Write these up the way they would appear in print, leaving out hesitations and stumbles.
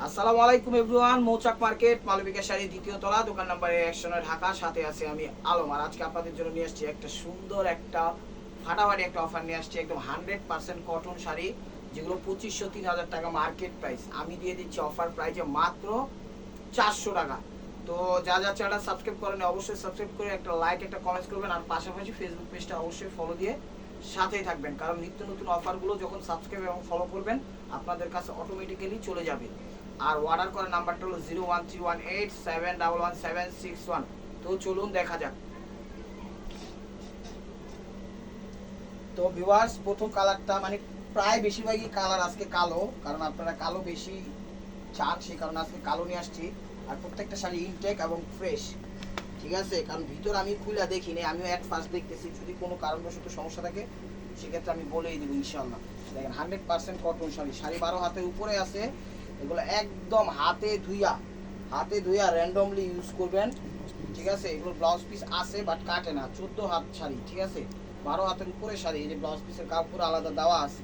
আসসালামু আলাইকুম এভরিওয়ান, মৌচাক মার্কেট মালবিকা শাড়ি দ্বিতীয় তলা, দোকান নাম্বার 109 ঢাকা। সাথে আছে আমি আলম। আর আজকে আপনাদের জন্য নিয়ে আসছি একটা সুন্দর একটা ফাটাফাটি একটা অফার নিয়ে আসছি। একদম 100% কটন শাড়ি, যেগুলো 2500-3000 টাকা মার্কেট প্রাইস। আমি দিয়ে দিচ্ছি অফার প্রাইসে মাত্র 400 টাকা। তো যা যা চ্যানেল সাবস্ক্রাইব করেন অবশ্যই সাবস্ক্রাইব করে একটা লাইক একটা কমেন্টস করবেন। আর পাশাপাশি ফেসবুক পেজটা অবশ্যই ফলো দিয়ে সাথেই থাকবেন, কারণ নিত্য নতুন অফারগুলো যখন সাবস্ক্রাইব এবং ফলো করবেন আপনাদের কাছে অটোমেটিক্যালি চলে যাবে। আর অর্ডার করার নাম্বারটা হলো 01318711761। তো চলুন দেখা যাক। তো ভিউয়ার্স, প্রথম কালারটা মানে প্রায় বেশিরভাগই কালার আজকে কালো, কারণ আপনারা কালো বেশি চান, সেই কারণে আজকে কালো নিয়ে আসছি। আর প্রত্যেকটা শাড়ি ইনটেক এবং ফ্রেশ, ঠিক আছে? কারণ ভিতর আমি খুলে দেখিনি, আমিও এক ফার্স্ট দেখতেছি। যদি কোনো কারণবশত সমস্যা থাকে সেক্ষেত্রে আমি বলেই দেবো ইনশাল্লাহ। দেখেন 100% কটন শাড়ি, 12.5 হাতের উপরে আছে। এগুলো একদম হাতে ধুইয়া র্যান্ডমলি ইউজ করবেন, ঠিক আছে? এগুলো ব্লাউজ পিস আছে বাট কাটে না। 14 হাত শাড়ি, ঠিক আছে? 12 হাতের উপরে শাড়ি, এই যে ব্লাউজ পিসের কাপড় আলাদা দেওয়া আছে,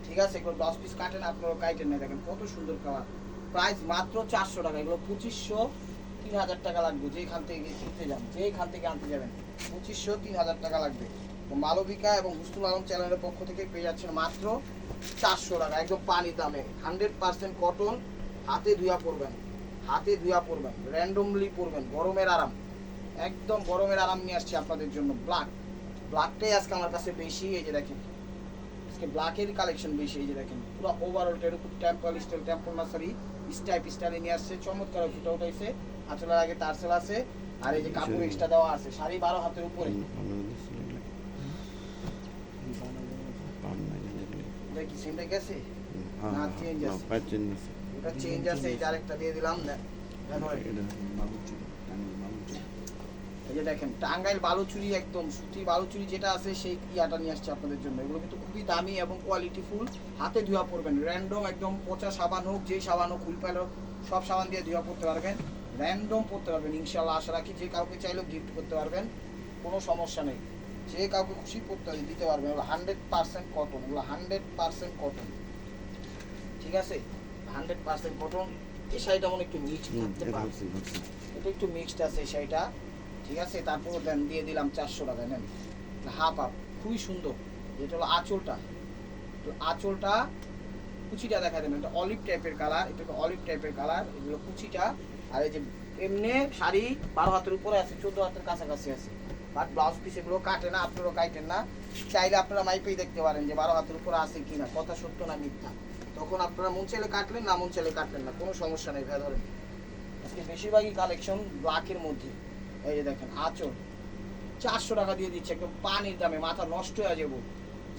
ঠিক আছে? এগুলো ব্লাউজ পিস কাটে না, আপনারা কাটেন না। দেখেন কত সুন্দর কালার। প্রাইস মাত্র 400 টাকা। এগুলো 2500-3000 টাকা লাগবে যেখান থেকে কিনতে যান, যেখান থেকে আনতে যাবেন 2500-3000 টাকা লাগবে। তো মালবিকা এবং হুসনুল আলম চ্যানেলের পক্ষ থেকে পেয়ে যাচ্ছেন মাত্র 400 টাকা, একদম পানির দামে। 100% কটন, হাতে ধুয়া পরবেন, র্যান্ডমলি পরবেন। গরমের আরাম, একদম গরমের আরাম নিয়ে আসছি আপনাদের জন্য। ব্ল্যাকটাই আজকে আমার কাছে বেশি। এই যে দেখেন আজকে ব্ল্যাকের কালেকশন বেশি। এই যে দেখেন পুরো ওভারঅলটা এরকম টেম্পল স্টাইল, টেম্পল নার্সারি স্টাইলে নিয়ে আসছে। চমৎকার ফুটা উঠাইছে, আঁচলের আগে তারসেল আছে। আর এই যে কাপড় এক্সট্রা দেওয়া আছে। 12.5 হাতের উপরে। কি সিমটা গেছে না? চেঞ্জ আছে, ওটা চেঞ্জ আছে। এই যে আরেকটা দিয়ে দিলাম। এই যে দেখেন টাঙ্গাইল বালুচুরি, একদম সুতি বালুচুরি যেটা আছে সেই ইয়াটা নিয়ে আসছে আপনাদের জন্য। এগুলো কিন্তু খুবই দামি এবং কোয়ালিটি ফুল। হাতে ধোয়া পড়বেন, র্যান্ডম একদম পচা সাবান হোক, যেই সাবান হোক, হুইল হোক, সব সাবান দিয়ে ধোয়া পড়তে পারবেন, র্যান্ডম পড়তে পারবেন ইনশাল্লাহ। আশা রাখি যে কাউকে চাইলেও গিফট করতে পারবেন, কোনো সমস্যা নেই। যে কাউকে খুশি পড়তে দিতে পারবেন। এগুলো 100% কটন, এগুলো 100% কটন, ঠিক আছে? 100% কটন। এই শাড়িটা মনে একটু মিক্সড থাকতে পারে, এটা একটু মিক্সড আছে এই শাড়িটা, ঠিক আছে? তারপর দেন দিয়ে দিলাম 400 টাকায়। নেন হাফ খুবই সুন্দর। এটা হলো আঁচলটা, তো আঁচলটা কুচিটা দেখা দেবেন। এটা অলিভ টাইপের কালার, এটা অলিভ টাইপের কালার, এগুলো কুচিটা। আর এই যে এমনি শাড়ি 12 হাতের উপরে আছে, 14 হাতের কাছাকাছি আছে, বাট ব্লাউজ পিস এগুলো কাটে না, আপনারাও কাটেন না। চাইলে আপনারা মাইপেই দেখতে পারেন যে 12 হাতের উপরে আছে কিনা, কথা সত্য না মিথ্যা। তখন আপনারা মন চাইলে কাটলেন, না মন চাইলে কাটলেন না, কোনো সমস্যা নেই ভাই। ধরেন আজকে বেশিরভাগই কালেকশন ব্ল্যাকের মধ্যে। এই যে দেখেন আঁচল 400 টাকা দিয়ে দিচ্ছে, একদম পানির দামে, মাথা নষ্ট হয়ে যাবো।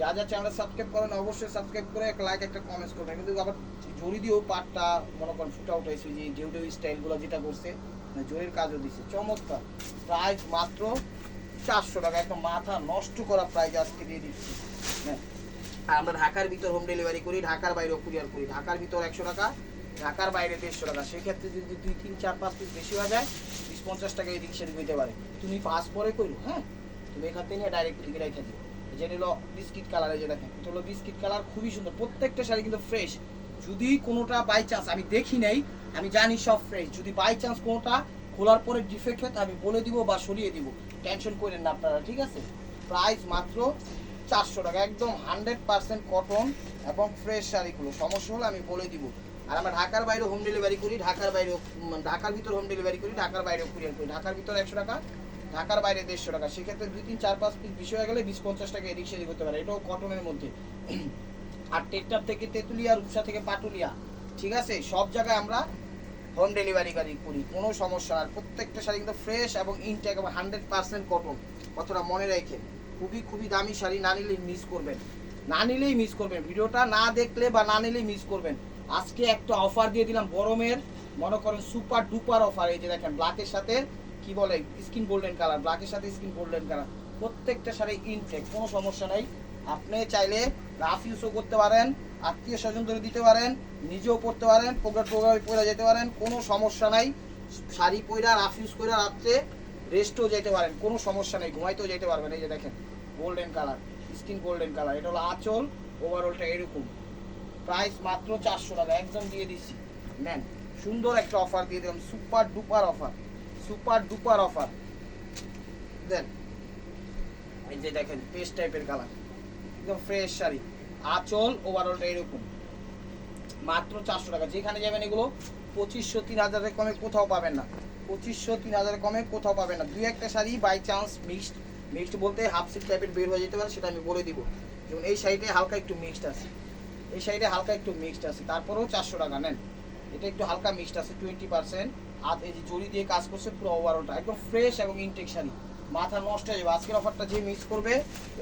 যা যা চ্যানেল সাবস্ক্রাইব করেন অবশ্যই সাবস্ক্রাইব করে একটা লাইক একটা কমেন্টস করবেন। কিন্তু আবার জড়ি দিয়েও পাটটা মনে করেন ফুটা উঠাইছে, যে ঢেউ স্টাইলগুলো যেটা করছে, জরির কাজও দিচ্ছে চমৎকার। প্রাইস মাত্র 400 টাকা, একদম মাথা নষ্ট করা প্রাইস আজকে দিয়ে দিচ্ছি। হ্যাঁ, আর আমরা ঢাকার ভিতর হোম ডেলিভারি করি, ঢাকার বাইরেও কুরিয়ার করি। ঢাকার ভিতর 100 টাকা, ঢাকার বাইরে 150 টাকা। সেক্ষেত্রে যদি 2, 3, 4, 5 পিস বেশি হয়ে যায় 20-50 টাকা এদিক সেদিক হইতে পারে। তুমি পাস পরে করো, হ্যাঁ, তুমি এখান থেকে নিয়ে ডাইরেক্ট লিখে রেখে দিও। যেটা হলো বিস্কিট কালার, এই যে দেখেন এটা হলো বিস্কিট কালার, খুবই সুন্দর। প্রত্যেকটা শাড়ি কিন্তু ফ্রেশ। যদি কোনোটা বাই চান্স, আমি দেখি নাই, আমি জানি সব ফ্রেশ, যদি বাই চান্স কোনোটা খোলার পরে ডিফেক্ট হয় আমি বলে দিব বা সরিয়ে দিব, টেনশন করেন না আপনারা, ঠিক আছে? প্রাইস মাত্র 400 টাকা, একদম 100% কটন এবং ফ্রেশ শাড়িগুলো। সমস্যা হলে আমি বলে দিব। আর আমরা ঢাকার বাইরে হোম ডেলিভারি করি, ঢাকার বাইরেও, ঢাকার ভিতর হোম ডেলিভারি করি, ঢাকার বাইরেও কুরিয়ার করি। ঢাকার ভিতর 100 টাকা, ঢাকার বাইরে 150 টাকা। সেক্ষেত্রে 2, 3, 4, 5 পিস বেশি হয়ে গেলে 20-50 টাকা এদিক সেদিক হতে পারে। এটাও কটনের মধ্যে। আর টেকটাপ থেকে তেঁতুলিয়া, রূপসা থেকে পাটুলিয়া, ঠিক আছে? সব জায়গায় আমরা হোম ডেলিভারি করি, কোনো সমস্যা। আর প্রত্যেকটা শাড়ি কিন্তু ফ্রেশ এবং ইনটেক এবং 100% কটন, কথাটা মনে রাখেন। খুবই খুবই দামি শাড়ি, না নিলেই মিস করবেন। ভিডিওটা না দেখলে বা না নিলেই মিস করবেন। আজকে একটা অফার দিয়ে দিলাম গরমের, মনে করেন সুপার ডুপার অফার। এই যে দেখেন ব্ল্যাকের সাথে কি বলে স্কিন গোল্ডেন কালার, ব্ল্যাকের সাথে স্কিন গোল্ডেন কালার, প্রত্যেকটা শাড়ি ইনটেক, কোনো সমস্যা নাই। আপনি চাইলে রাফ ইউজও করতে পারেন, আত্মীয় স্বজন ধরে দিতে পারেন, নিজেও পড়তে পারেন, প্রোগ্রামে পরে যেতে পারেন, কোনো সমস্যা নাই। শাড়ি পরা রাফ ইউজ করে রাত্রে রেস্টও যেতে পারেন, কোনো সমস্যা নেই, ঘুমাইতেও যেতে পারবেন। এই যে দেখেন golden colour, skin golden colour, এটা হলো আঁচল, ওভারঅলটা এরকম। প্রাইস মাত্র 400 টাকা, একদম দিয়ে দিচ্ছি। নেন, সুন্দর একটা অফার দিয়ে দিলাম, super duper offer, super duper offer দেন। এই যে দেখেন পেস্ট টাইপের কালার, একদম ফ্রেশ শাড়ি, আঁচল ওভারঅলটা এরকম, মাত্র 400 টাকা। যেখানে যাবেন এগুলো 2500 3000-এর কমে কোথাও পাবেন না, 2500 3000-এর কমে কোথাও পাবেন না। দুই একটা শাড়ি বাই চান্স মিক্সড বলতে হাফ সিট টাইপের বের হয়ে যেতে পারে, সেটা আমি বলে দিব। যেমন এই শাড়িতে হালকা একটু মিক্সড আছে, এই শাড়িতে হালকা একটু মিক্সড আছে, তারপরেও 400 টাকা নেন। এটা একটু হালকা মিক্সড আছে 20%, আর এই যে জড়ি দিয়ে কাজ করছে পুরো ওভারঅলটা একদম ফ্রেশ এবং ইনটেক শাড়ি, মাথা নষ্ট হয়ে যাবে। আজকের অফারটা যে মিস করবে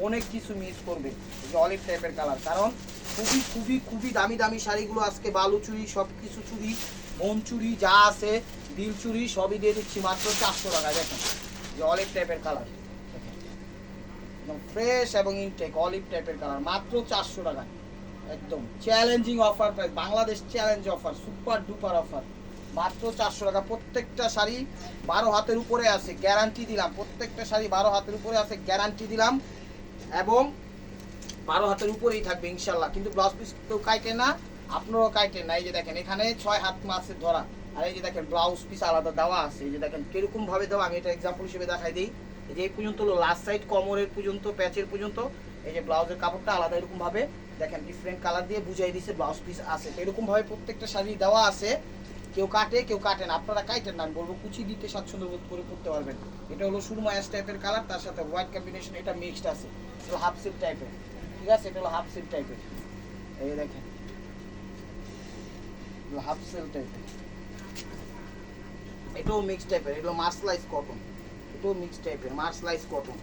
অনেক কিছু মিস করবে। এই যে অলিভ টাইপের কালার, কারণ খুবই খুবই খুবই দামি দামি শাড়িগুলো আজকে বালু চুরি, সব কিছু চুরি, মন চুরি যা আছে, দিল চুরি সবই দিয়ে দিচ্ছি মাত্র 400 টাকায়। দেখেন যে অলিভ টাইপের কালার, একদম ফ্রেশ এবং ইনটেক অলিভ টাইপের কালার, মাত্র 400 টাকায়। একদম challenging offer price, Bangladesh challenge offer, super duper offer, মাত্র 400 টাকা। প্রত্যেকটা শাড়ি 12 হাতের উপরে আছে, গ্যারান্টি দিলাম। প্রত্যেকটা শাড়ি 12 হাতের উপরে আছে, গ্যারান্টি দিলাম, এবং 12 হাতের উপরেই থাকবে ইনশাল্লাহ। কিন্তু ব্লাউজ পিস তো কাটে না, আপনারাও কাটেন না। এই যে দেখেন এখানে 6 হাত মাছের ধরা, আর এই যে দেখেন ব্লাউজ পিস আলাদা দেওয়া আছে। এই যে দেখেন কিরকম ভাবে দেওয়া, আমি এটা এক্সাম্পল হিসেবে দেখাই দিই। এই যে এই পর্যন্ত হলো লাস্ট সাইড, কোমরের পর্যন্ত, প্যাচের পর্যন্ত। এই যে ব্লাউজের কাপড়টা আলাদা এরকম ভাবে দেখেন ডিফারেন্ট কালার দিয়ে বুঝাই দিয়েছে ব্লাউজ পিস আছে। এরকম ভাবে প্রত্যেকটা শাড়ি দেওয়া আছে, কেউ কাটে কেউ কাটে না, আপনারা কাটেন না, আমি বলবো কুচি দিতে স্বাচ্ছন্দ্য বোধ করে করতে পারবেন। এটা হলো সুরমা অ্যাশ টাইপের কালার, তার সাথে হোয়াইট কম্বিনেশন, এটা মিক্সড আছে, এটা হাফ সিল্ক টাইপের, ঠিক আছে, এটা হলো হাফ সিল্ক টাইপের। এই দেখেন হাফ সিল্ক টাইপের, এটাও মিক্সড টাইপের, এগুলো মার্সলাইজ কটন, এটাও মিক্সড টাইপের মার্সলাইজ কটন।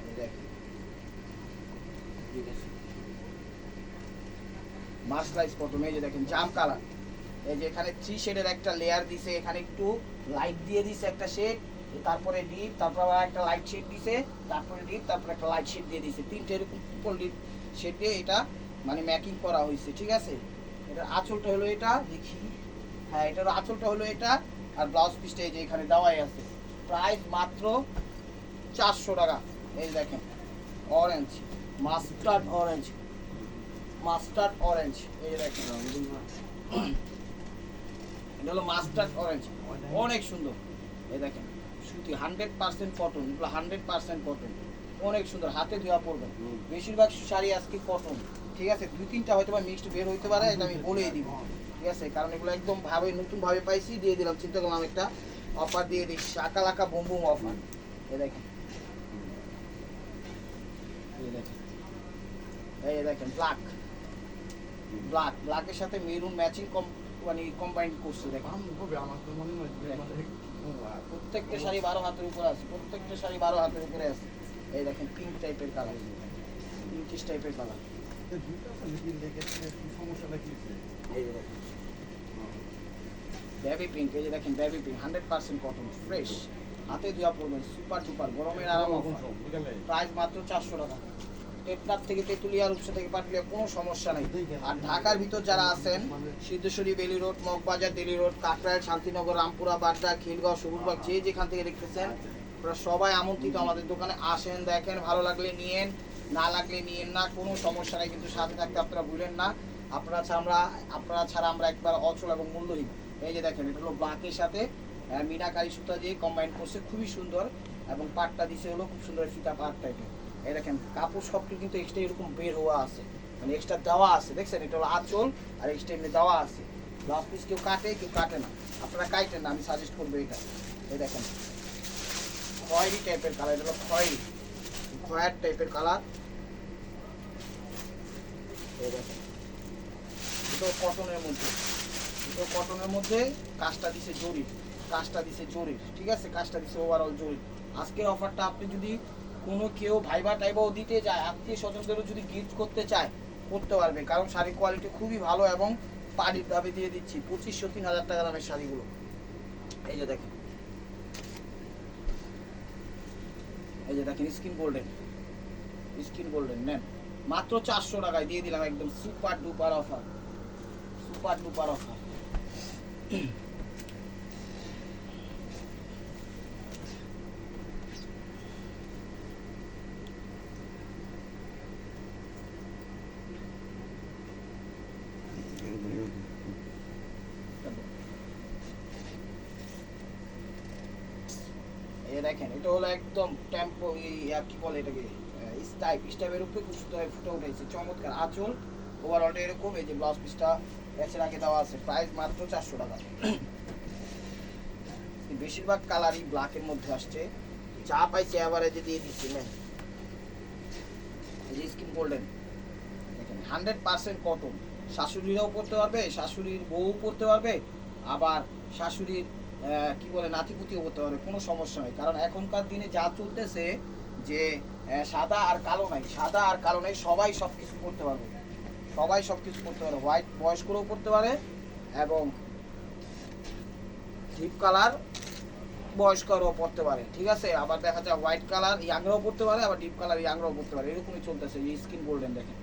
এই দেখেন মার্সলাইজ কটন, এই যে দেখেন জাম কালার। এই যে এখানে 3 শেডের একটা লেয়ার দিছে, এখানে একটু লাইট দিয়ে দিছে একটা শেড, তারপরে ডিপ, তারপর আবার একটা লাইট শেড দিছে, তারপরে ডিপ, তারপরে একটা লাইট শেড দিয়ে দিছে, তিনটে এরকম ট্রিপল ডিপ শেড দিয়ে এটা মানে ম্যাকিং করা হয়েছে, ঠিক আছে। এটার আঁচলটা হলো এটা, দেখি, হ্যাঁ এটার আঁচলটা হলো এটা, আর ব্লাউজ পিসটা এই যে এখানে দেওয়াই আছে। প্রাইস মাত্র 400 টাকা। এই দেখেন orange, mustard orange, mustard orange, এই দেখেন এটা হলো মাস্টার্ড অরেঞ্জ, অনেক সুন্দর। এই দেখেন সুতি 100% কটন, এগুলো 100% কটন, অনেক সুন্দর, হাতে ধোয়া পড়বেন। বেশিরভাগ শাড়ি আজকে কটন, ঠিক আছে। 2-3টা হয়তো বা মিক্সড বের হইতে পারে, এটা আমি বলেই দিব, ঠিক আছে, কারণ এগুলো একদম ভাবে নতুন ভাবে পাইছি, দিয়ে দিলাম, চিন্তা করলাম একটা অফার দিয়ে দিই, শাকা লাকা বুম বুম অফার। এই দেখেন, এই দেখেন, এই দেখেন ব্ল্যাক, ব্ল্যাকের সাথে মেরুন ম্যাচিং মানে কম্বাইন করছে। দেখেন প্রত্যেকটা শাড়ি 12 হাতের উপরে আছে, প্রত্যেকটা শাড়ি 12 হাতের উপরে আছে। এই দেখেন পিঙ্ক টাইপের কালার, পিঙ্কিশ টাইপের কালার, এই যে দেখেন বেবি পিঙ্ক, এই যে দেখেন বেবি পিঙ্ক, 100% কটন, ফ্রেশ, হাতে ধোয়া পড়বেন, সুপার সুপার, গরমের আরাম অফার। প্রাইস মাত্র 400 টাকা। টেকনাফ থেকে তেঁতুলিয়া, রূপসা থেকে পাটুলিয়া, কোনো সমস্যা নেই। আর ঢাকার ভিতর যারা আছেন, সিদ্ধেশ্বরী, বেলি রোড, মগবাজার, দিল্লি রোড, কাকরাইল, শান্তিনগর, রামপুরা, বাড্ডা, খিলগাঁও, সবুজবাগ, যে যেখান থেকে দেখতেছেন আপনারা সবাই আমন্ত্রিত আমাদের দোকানে আসেন, দেখেন, ভালো লাগলে নিয়েন, না লাগলে নিয়েন না, কোনো সমস্যা নেই। কিন্তু সাথে থাকতে আপনারা ভুলেন না, আপনারা ছাড়া আমরা একবার অচল এবং মূল্যহীন। এই যে দেখেন এটা হলো ব্ল্যাকের সাথে মিনাকারি সুতা দিয়ে কম্বাইন করছে, খুবই সুন্দর, এবং পাটটা দিছে হলো খুব সুন্দর ফিতা পাট টাইপের। এই দেখেন কাপড় সবটি কিন্তু এক্সট্রা এরকম বের হওয়া আছে, মানে এক্সট্রা দেওয়া আছে, দেখছেন এটা হলো আঁচল, আর এক্সট্রা এমনি দেওয়া আছে। ব্লাউজ পিস কেউ কাটে কেউ কাটে না, আপনারা কাটেন না, আমি সাজেস্ট করবো এটা। এই দেখেন খয়েরি টাইপের কালার, এটা হলো খয়ের টাইপের কালার। এই দেখেন এটাও কটনের মধ্যে, এটাও কটনের মধ্যে, কাজটা দিছে জরির, কাজটা দিছে জরির, ঠিক আছে, কাজটা দিছে ওভারঅল জরির। আজকের অফারটা আপনি যদি কোনো কেউ ভাইবা টাইবাও দিতে চায়, আত্মীয় স্বজনদেরও যদি গিফট করতে চায় করতে পারবে, কারণ শাড়ির কোয়ালিটি খুবই ভালো, এবং পাড়ির দামে দিয়ে দিচ্ছি 2500 3000 টাকা দামের শাড়িগুলো। এই যে দেখেন, এই যে দেখেন স্কিন গোল্ডেন নেন, মাত্র 400 টাকায় দিয়ে দিলাম, একদম super duper offer, super duper offer. এই দেখেন এটা হলো একদম টেম্পো কি বলে এটাকে স্টাইপের উপরে খুব সুন্দর ফুটে উঠেছে, চমৎকার আঁচল। ওভারঅলটা এরকম, এই যে ব্লাউজ পিসটা প্যাচের আগে দেওয়া আছে, প্রাইস মাত্র 400 টাকা। বেশিরভাগ কালারই ব্ল্যাকের মধ্যে আসছে, যা পাইছে এভারেজে দিয়ে দিচ্ছি। নেন এই যে স্কিন গোল্ডেন দেখেন 100% কটন, শাশুড়িরাও পরতে পারবে, শাশুড়ির বউ পরতে পারবে, আবার শাশুড়ির কি বলে নাতিপুতিও পরতে পারবে, কোনো সমস্যা নেই। কারণ এখনকার দিনে যা চলতেছে যে সাদা আর কালো নাই, সাদা আর কালো নাই, সবাই সব কিছু করতে পারবে, সবাই সব কিছু করতে পারে। হোয়াইট বয়স্করাও করতে পারে এবং ডিপ কালার বয়স্করাও পড়তে পারে, ঠিক আছে। আবার দেখা যায় হোয়াইট কালার ইয়াংরাও পড়তে পারে, আবার ডিপ কালার ইয়াংরাও পড়তে পারে, এরকমই চলতেছে। এই স্কিন গোল্ডেন দেখেন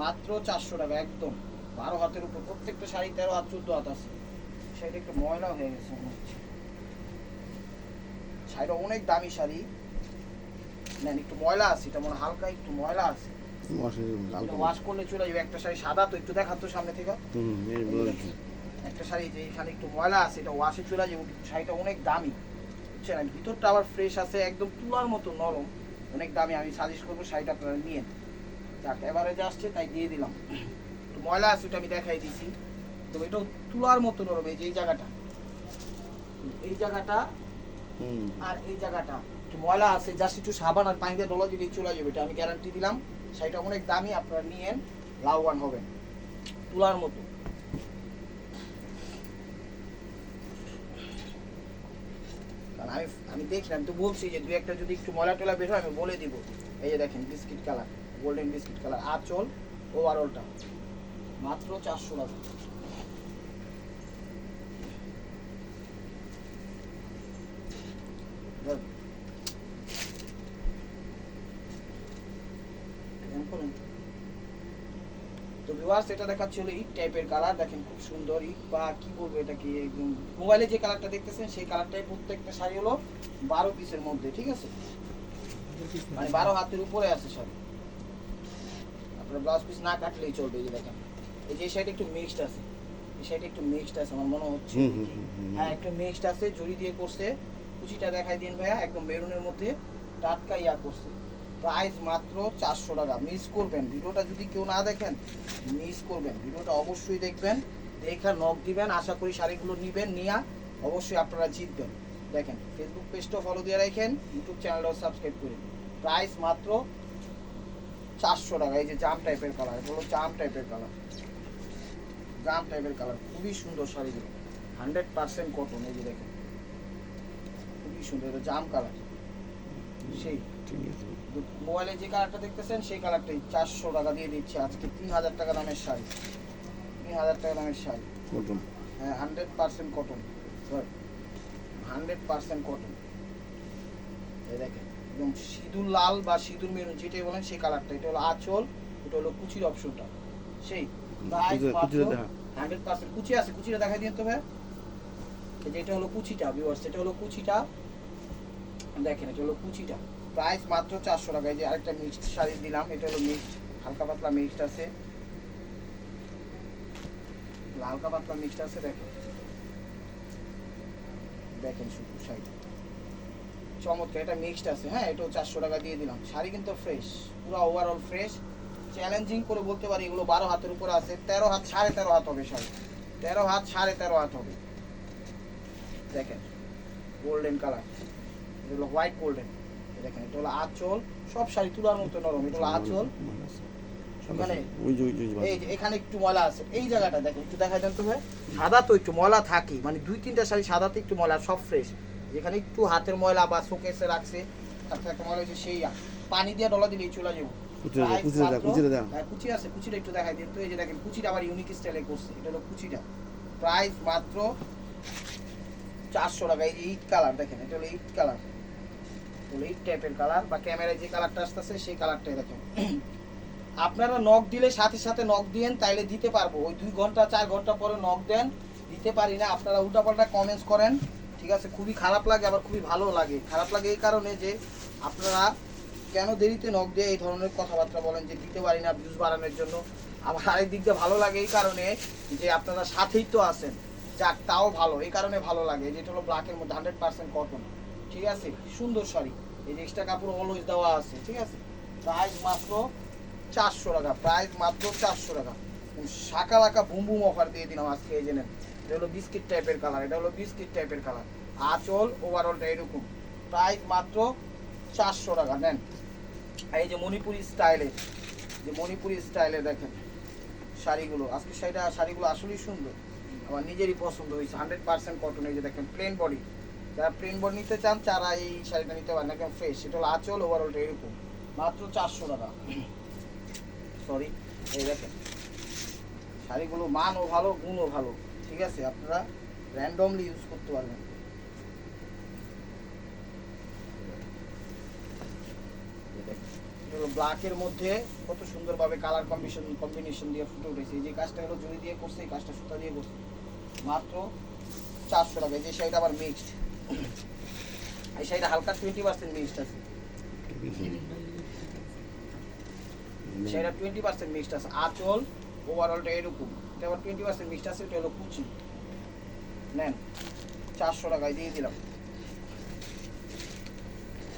মাত্র 400 টাকা, একদম 12 হাতের উপর। প্রত্যেকটা শাড়ি 13 হাত 14 হাত আছে। শাড়িটা একটু ময়লা হয়ে গেছে মনে হচ্ছে, শাড়িটা অনেক দামি শাড়ি। নেন একটু ময়লা আছে, এটা মনে হালকা একটু ময়লা আছে, ওয়াশ করলে চলে যাবে। একটা শাড়ি সাদা তো, একটু দেখাতো সামনে থেকে। একটা শাড়ি যে এখানে একটু ময়লা আছে, এটা ওয়াশে চলে যাবে। শাড়িটা অনেক দামি, বুঝছেন। ভিতরটা আবার ফ্রেশ আছে, একদম তুলার মতো নরম, অনেক দামি। আমি সাজেস্ট করবো শাড়িটা আপনারা নিয়ে। যাক এভারেজে আসছে তাই দিয়ে দিলাম। একটু ময়লা আছে ওটা আমি দেখাই দিছি, তো এটাও তুলার মতো নরম। এই যে এই জায়গাটা, এই জায়গাটা আর এই জায়গাটা একটু ময়লা আছে, জাস্ট একটু সাবান আর পানি দিয়ে ডলা দিলেই চলে যাবে, এটা আমি গ্যারান্টি দিলাম। শাড়িটা অনেক দামি, আপনারা নিয়েন, লাভবান হবেন, তুলার মতো। কারণ আমি দেখলাম তো, বলছি যে দুই একটা যদি একটু ময়লা টলা বের হয় আমি বলে দিব। এই যে দেখেন biscuit colour, golden biscuit colour, আঁচল ওভারঅলটা মাত্র 400 টাকা। তো ভিউয়ার্স এটা দেখাচ্ছি হলো ইট টাইপের কালার, দেখেন খুব সুন্দর ইট বা কি বলবো এটাকে, একদম মোবাইলে যে কালারটা দেখতেছেন সেই কালারটাই। প্রত্যেকটা শাড়ি হলো 12 পিসের মধ্যে, ঠিক আছে, মানে 12 হাতের উপরে আছে শাড়ি। আপনার ব্লাউজ পিস না কাটলেই চলবে। এই যে দেখেন এই যে শাড়িটা একটু মিক্সড আছে, এই শাড়িটা একটু মিক্সড আছে আমার মনে হচ্ছে, হ্যাঁ একটু মিক্সড আছে, জড়ি দিয়ে করছে। কুচিটা দেখাই দিন ভাইয়া, একদম মেরুনের মধ্যে টাটকা ইয়া করছে। প্রাইস মাত্র 400 টাকা। মিস করবেন ভিডিওটা, যদি কেউ না দেখেন মিস করবেন। ভিডিওটা অবশ্যই দেখবেন, দেখে নক দিবেন। আশা করি শাড়িগুলো নিবেন, নিয়া অবশ্যই আপনারা জিতবেন। দেখেন ফেসবুক পেজটাও ফলো দিয়ে রাখেন, ইউটিউব চ্যানেলটাও সাবস্ক্রাইব করুন। প্রাইস মাত্র 400 টাকা। এই যে জাম টাইপের কালার, এগুলো জাম টাইপের কালার, জাম টাইপের কালার, খুবই সুন্দর শাড়িগুলো, 100% কটন। এই যে দেখেন খুবই সুন্দর, এটা জাম কালার। সেই মোবাইলে যে কালারটা দেখতেছেন সেই কালারটাই 400 টাকা দিয়ে দিচ্ছে আজকে। 3000 টাকা দামের শাড়ি, 3000 টাকা দামের শাড়ি কটন, হ্যাঁ 100% কটন, 100% কটন। এই দেখেন একদম সিঁদুর লাল বা সিঁদুর মেরুন যেটাই বলেন সেই কালারটা। এটা হলো আঁচল, এটা হলো কুচির অপশনটা। সেই প্রাইস মাত্র 100% কুচি আছে, কুচিটা দেখাই দিন তো ভাই। এই যে এটা হলো কুচিটা ভিউয়ার্স, এটা হলো কুচিটা, দেখেন এটা হলো কুচিটা। প্রাইস মাত্র 400 টাকা। এই যে আরেকটা মিক্সড শাড়ি দিলাম, এটা হলো মিক্সড, হালকা পাতলা মিক্সড আছে, হালকা পাতলা মিক্সড আছে। দেখেন দেখেন শুধু শাড়ি চমৎকার, এটা মিক্সড আছে, হ্যাঁ এটাও 400 টাকা দিয়ে দিলাম। শাড়ি কিন্তু ফ্রেশ, পুরো ওভারঅল ফ্রেশ। চ্যালেঞ্জিং করে বলতে পারি এগুলো 12 হাতের উপরে আছে, 13 হাত 13.5 হাত হবে শাড়ি, 13 হাত 13.5 হাত হবে। দেখেন গোল্ডেন কালার, এটা হলো হোয়াইট গোল্ডেন। দেখেন এটা হলো আঁচল, সব শাড়ি তুলার মতো নরম। এটা হলো আঁচল, মানে এই যে এখানে একটু ময়লা আছে, এই জায়গাটা দেখেন একটু দেখা যান তো ভাই। সাদা তো একটু ময়লা থাকে, মানে 2-3টা শাড়ি সাদাতে একটু ময়লা, সব ফ্রেশ। যেখানে একটু হাতের ময়লা বা শোকেসে রাখছে তারপরে একটা ময়লা হচ্ছে, সেই পানি দিয়ে ডলা দিলেই চলে যাবো। কুচি আছে, কুচিটা একটু দেখাই দিন তো। এই যে দেখেন কুচিটা আবার ইউনিক স্টাইলে করছে, এটা হলো কুচিটা। প্রাইস মাত্র 400 টাকা। এই যে ইট কালার দেখেন, এটা হলো ইট কালার, ইট টাইপের কালার বা ক্যামেরায় যে কালারটা আসতেছে সেই কালারটাই দেখেন। আপনারা নক দিলে সাথে সাথে নক দিয়েন, তাইলে দিতে পারবো। ওই 2 ঘন্টা 4 ঘন্টা পরে নক দেন, দিতে পারি না। আপনারা উল্টাপাল্টা কমেন্টস করেন, ঠিক আছে, খুবই খারাপ লাগে, আবার খুবই ভালো লাগে। খারাপ লাগে এই কারণে যে আপনারা কেন দেরিতে নক দিয়ে এই ধরনের কথাবার্তা বলেন যে দিতে পারি না ভিউজ বাড়ানোর জন্য। আমার আরেক দিক দিয়ে ভালো লাগে এই কারণে যে আপনারা সাথেই তো আছেন, যাক তাও ভালো, এই কারণে ভালো লাগে। যেটা হলো ব্ল্যাকের মধ্যে 100% কটন, ঠিক আছে, সুন্দর শাড়ি। এই যে এক্সট্রা কাপড় অলওয়েজ দেওয়া আছে, ঠিক আছে। প্রাইস মাত্র 400 টাকা, প্রাইস মাত্র 400 টাকা। শাকা লাকা বুম বুম অফার দিয়ে দিলাম আজকে। এই যে নেন, এটা হলো বিস্কিট টাইপের কালার, এটা হলো বিস্কিট টাইপের কালার। আঁচল ওভারঅলটা এরকম, প্রাইস মাত্র 400 টাকা। নেন, এই যে মণিপুরি স্টাইলের, যে মণিপুরি স্টাইলে দেখেন শাড়িগুলো, আজকে শাড়িগুলো আসলেই সুন্দর, আমার নিজেরই পছন্দ হয়েছে। 100% কটন। এই যে দেখেন প্লেন বডি, যারা প্লেন বডি নিতে চান তারা এই শাড়িটা নিতে পারেন, একদম ফ্রেশ। এটা হলো আঁচল, ওভারঅলটা এরকম, মাত্র 400 টাকা। সরি, এই দেখেন শাড়িগুলো মানও ভালো, গুণও ভালো, ঠিক আছে, আপনারা র্যান্ডমলি ইউজ করতে পারবেন। ব্ল্যাকের মধ্যে কত সুন্দরভাবে কালার কম্বিনেশন দিয়ে ফুটে উঠেছে। এই যে কাজটা হলো জড়ি দিয়ে করছে, এই কাজটা সুতা দিয়ে করছে, মাত্র 400 টাকা। যে শাড়িটা আবার মিক্সড, এই শাড়িটা হালকা 20% মিক্সড আছে, শাড়িটা 20% মিক্সড আছে। আঁচল ওভারঅলটা এরকম, এটা আবার 20% মিক্সড আছে। এটা হলো কুচি। নেন, 400 টাকায় দিয়ে দিলাম,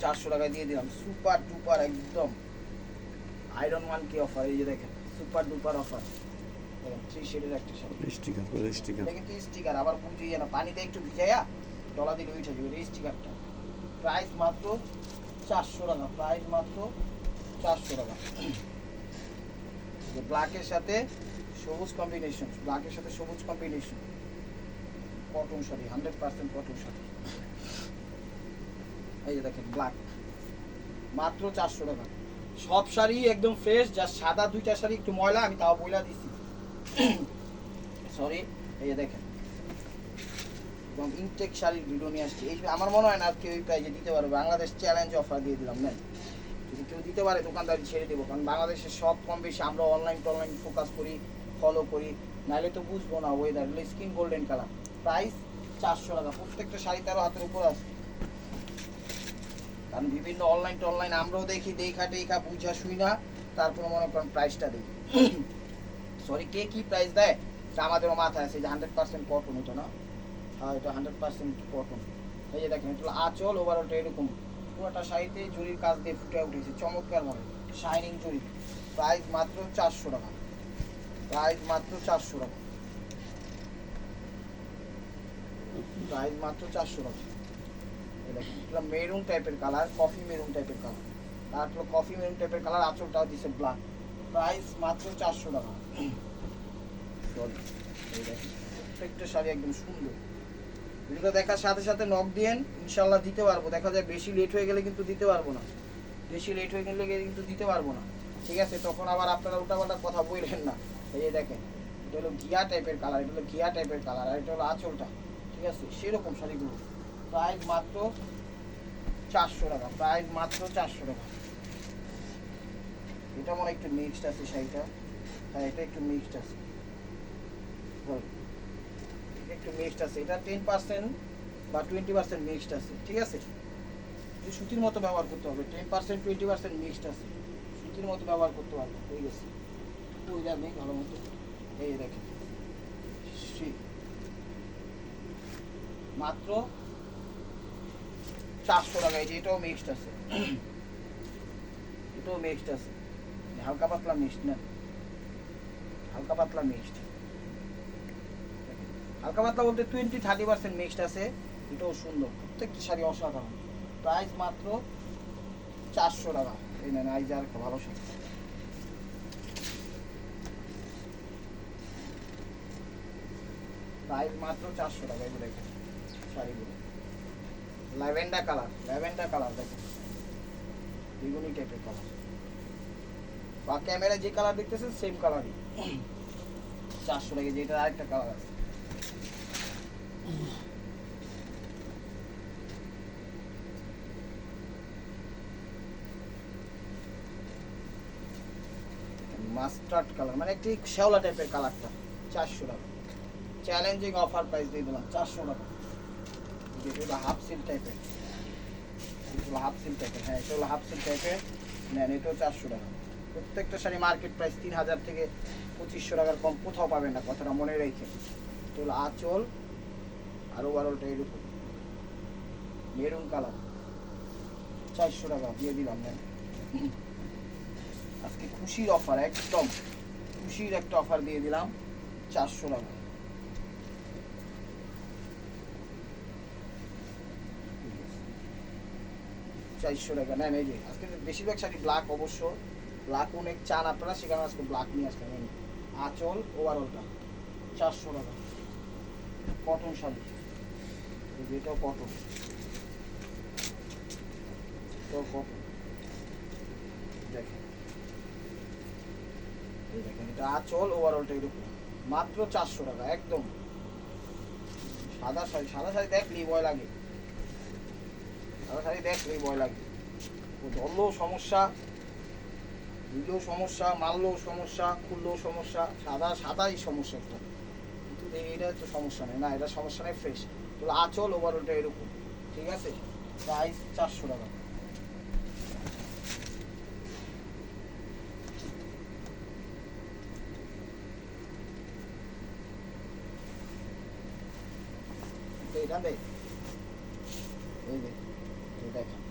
400 টাকায় দিয়ে দিলাম। সুপার ডুপার একদম আয়রন ওয়ান কি অফার। এই যে দেখেন সুপার ডুপার অফার, দেখেন 3 শেডের একটা শাড়ি, স্টিকার কিন্তু স্টিকার আবার বুঝিয়ে না, পানিতে একটু ভিজাইয়া ডলা দিলে উঠে যাবে এই স্টিকারটা। প্রাইস মাত্র 400 টাকা, প্রাইস মাত্র 400 টাকা। যে ব্ল্যাকের সাথে সবুজ কম্বিনেশন, ব্ল্যাকের সাথে সবুজ combination, cotton sari, 100% cotton sari. এই যে দেখেন ব্ল্যাক, মাত্র 400 টাকা। সব শাড়ি একদম ফ্রেশ, যা সাদা দুইটা শাড়ি একটু ময়লা, আমি তাও বইলা দিছি, সরি। এই যে দেখেন এবং ইনটেক শাড়ির ভিডিও নিয়ে আসছি। এই আমার মনে হয় না কেউ এই প্রাইজে দিতে পারবে। বাংলাদেশ চ্যালেঞ্জ অফার দিয়ে দিলাম। নেন, যদি কেউ দিতে পারে দোকানদারি ছেড়ে দেবো, কারণ বাংলাদেশের সব কম বেশি আমরা অনলাইন ফোকাস করি, ফলো করি, নাহলে তো বুঝবো না weather. Skin golden colour, price 400 টাকা। প্রত্যেকটা শাড়ি 13 হাতের উপর আছে, কারণ বিভিন্ন অনলাইন আমরাও দেখি, দেখা বুঝা শুই না, তারপরে মনে করেন প্রাইসটা দিই। সরি, কে কি প্রাইস দেয় তা আমাদেরও মাথায় আছে। যে 100% কটন, এটা না, হ্যাঁ এটা 100% কটন। এই যে দেখেন এটা আঁচল, ওভারঅলটা এরকম, পুরোটা শাড়িতে জরির কাজ দিয়ে ফুটে উঠেছে চমৎকার ভাবে, শাইনিং জরি। প্রাইস মাত্র 400 টাকা, প্রাইস মাত্র 400 টাকা, প্রাইস মাত্র 400 টাকা। এটা মেরুন টাইপের কালার, কফি মেরুন টাইপের কালার, তারপর কফি মেরুন টাইপের কালার, আঁচলটাও দিছে ব্ল্যাক। প্রাইস মাত্র 400 টাকা। প্রত্যেকটা শাড়ি একদম সুন্দর। ভিডিওটা দেখার সাথে সাথে নক দিয়েন, ইনশাল্লাহ দিতে পারবো। দেখা যায় বেশি লেট হয়ে গেলে কিন্তু দিতে পারবো না, বেশি লেট হয়ে গেলে কিন্তু দিতে পারবো না, ঠিক আছে। তখন আবার আপনারা উল্টাপাল্টা কথা বললেন না। এই যে দেখেন এটা হলো ঘিয়া টাইপের কালার, এটা হলো ঘিয়া টাইপের কালার, আর এটা হলো আঁচলটা, ঠিক আছে। সেরকম শাড়িগুলো প্রাইস মাত্র 400 টাকা, প্রাইস মাত্র 400 টাকা। এটা মনে একটু মিক্সড আছে শাড়িটা, হ্যাঁ এটা একটু মিক্সড আছে, একটু মিক্সড আছে। এটা 10% বা 20% মিক্সড আছে, ঠিক আছে। সুতির মতো ব্যবহার করতে হবে, 10% 20% মিক্সড আছে, সুতির মতো ব্যবহার করতে পারবে। হয়ে গেছে তো ওইটা নেই ভালো মতো। এই দেখেন মাত্র 400 টাকা। এই যে এটাও মিক্সড আছে, এটাও মিক্সড আছে, হালকা পাতলা মিক্সড না, হালকা পাতলা মিক্সড, হালকা পাতলা বলতে 20-30% মিক্সড আছে। এটাও সুন্দর, প্রত্যেকটি শাড়ি অসাধারণ। প্রাইস মাত্র 400 টাকা। এই নেন, আইজ আর একটা ভালো শাড়ি, প্রাইস মাত্র 400 টাকা। এগুলো দেখেন শাড়িগুলো ল্যাভেন্ডার কালার, ল্যাভেন্ডার কালার দেখেন, বেগুনি টাইপের কালার, বা ক্যামেরায় যে কালার দেখতেছেন সেম কালারই। 400 টাকা। যেটা আরেকটা কালার আছে, মাস্টার্ড কালার, মানে একটি শ্যাওলা টাইপের কালারটা, 400 টাকা। চ্যালেঞ্জিং অফার প্রাইস দিয়ে দিলাম 400 টাকা। যেটা হলো হাফ সিল্ক টাইপের, হাফ সিল্ক টাইপের, হ্যাঁ এটা হলো হাফ সিল্ক টাইপের। নেন, এটাও 400 টাকা। প্রত্যেকটা শাড়ি মার্কেট প্রাইস 3000 থেকে 2500 টাকার কম কোথাও পাবেন না, কথাটা মনে রেখে। এটা হলো আঁচল আর ওভারঅলটা এরকম, মেরুন কালার 400 টাকা দিয়ে দিলাম না। আজকে খুশির অফার, একদম খুশির একটা অফার দিয়ে দিলাম 400 টাকা। চারশো টাকা নেন। এই যে আজকে বেশিরভাগ শাড়ি ব্ল্যাক, অবশ্য ব্ল্যাক অনেক চান আপনারা, সেখানে আজকে ব্ল্যাক নিয়ে আসলাম। আঁচল ওভারঅলটা 400 টাকা। কটন শাড়ি, এটাও কটন, এটাও কটন। দেখেন এই দেখেন, এটা আঁচল ওভারঅলটা এরকম, মাত্র 400 টাকা একদম। সাদা শাড়ি, সাদা শাড়ি দেখলেই ভয় লাগে, সাদা শাড়ি দেখলেই ভয় লাগে। ধরলেও সমস্যা, দিলেও সমস্যা, মারলেও সমস্যা, খুললেও সমস্যা, সাদাই সমস্যা একটা। কিন্তু এটা তো সমস্যা নেই, না এটা সমস্যা নেই, ফ্রেশ। তো আঁচল ওভারঅলটা এরকম, ঠিক আছে, প্রাইস 400 টাকা। এটা দেখ, এই দেখ, দেখেন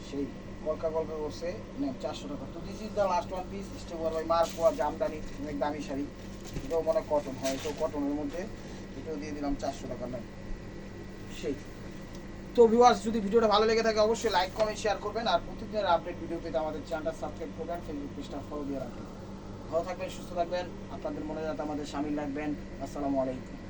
সেই কলকা কলকা করছে, নেন 400 টাকা। তো this is the last one piece, stable by মার্কোয়া জামদানি, অনেক দামি শাড়ি। এটাও মনে কটন হয়, এটাও কটনের মধ্যে, এটাও দিয়ে দিলাম 400 টাকা। নেন সেই। তো ভিউয়ার্স, যদি ভিডিওটা ভালো লেগে থাকে অবশ্যই লাইক কমেন্ট শেয়ার করবেন, আর প্রতিদিনের আপডেট ভিডিও পেতে আমাদের চ্যানেলটা সাবস্ক্রাইব করবেন, ফেসবুক পেজটা ফলো দিয়ে রাখবেন। ভালো থাকবেন, সুস্থ থাকবেন, আপনাদের মনে যাতে আমাদের শামিল রাখবেন। আসসালামু আলাইকুম।